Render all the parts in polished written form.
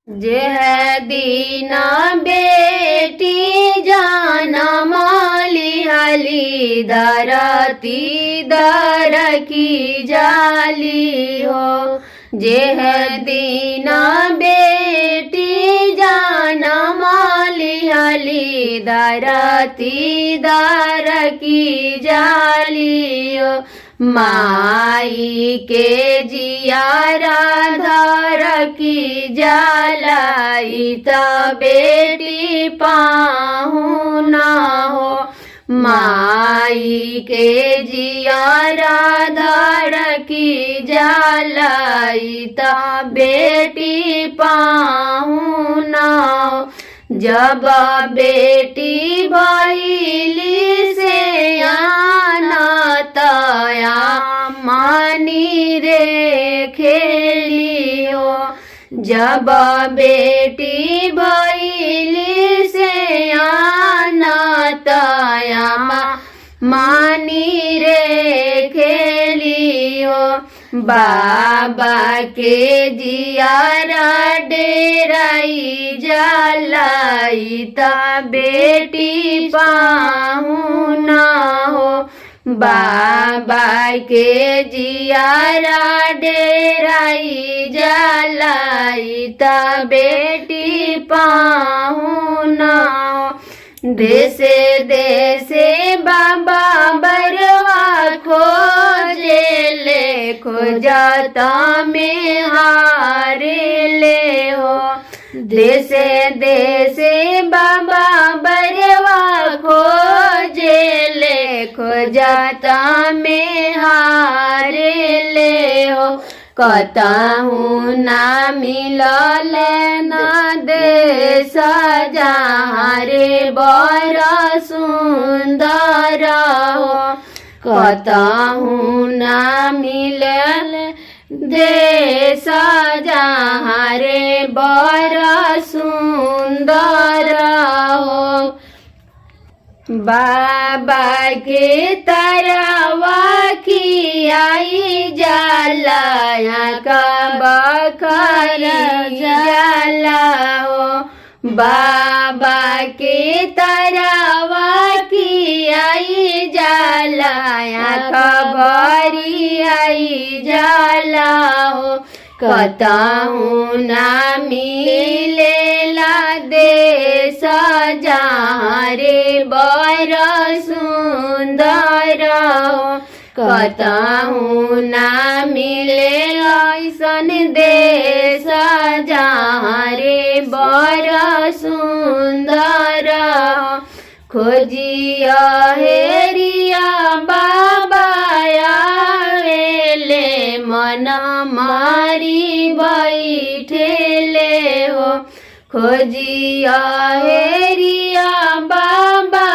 जे है दीना बेटी जाना माली हली दरती दर की जाली हो। जे है दीना बेटी जाना माली हली दरती दर की जाली हो। माई के जियारा धर की जालाई त बेटी पाहु ना हो। माई के जियारा धर की जालाई त बेटी पाहु ना हो। जब बेटी भइली से आना तया मानी रे खेली हो। जब बेटी भइली से आना तया मानी रे खेली हो। बाबा के जियारा डेराई जालाई त बेटी पाहु ना हो। बाबा के जियारा डेराई जालाई त बेटी पाहु ना हो। देशे देशे बाबा बरवा खोजेले खोजता में हारे ले हो। देशे देशे बाबा बरवा खोजेले खोजता में हारे ले हो। कतहु ना मिलल ना देश जहाँ रे बड़ सुंदर हो। कतहु ना मिलल देश जहाँ रे बड़ सुंदर हो। बाबा के तरवा की आई जाला का बखर जाला हो। बाबा के तरवा की आई जाला खबरी आई जाला हो। कतहु ना मिलेला देश जहाँ रे बड़ सुंदर हो। कतहु ना मिलेला ऐसन देश जहाँ रे बड़ सुंदर हो। खोजिया हेरिया बाबा आवेले मन मारी बैठेले हो। खोजिया हेरिया बाबा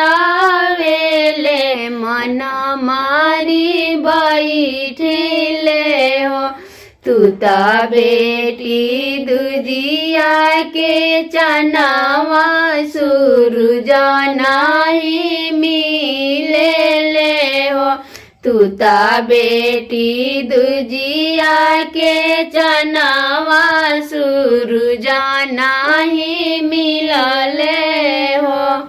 आवेले मन मारी बैठेले हो। तू ता बेटी दुजिया के चनावा सूरज नाही मिले ले हो। तू ता बेटी दुजिया के चनावा सूरज नाही मिलले हो।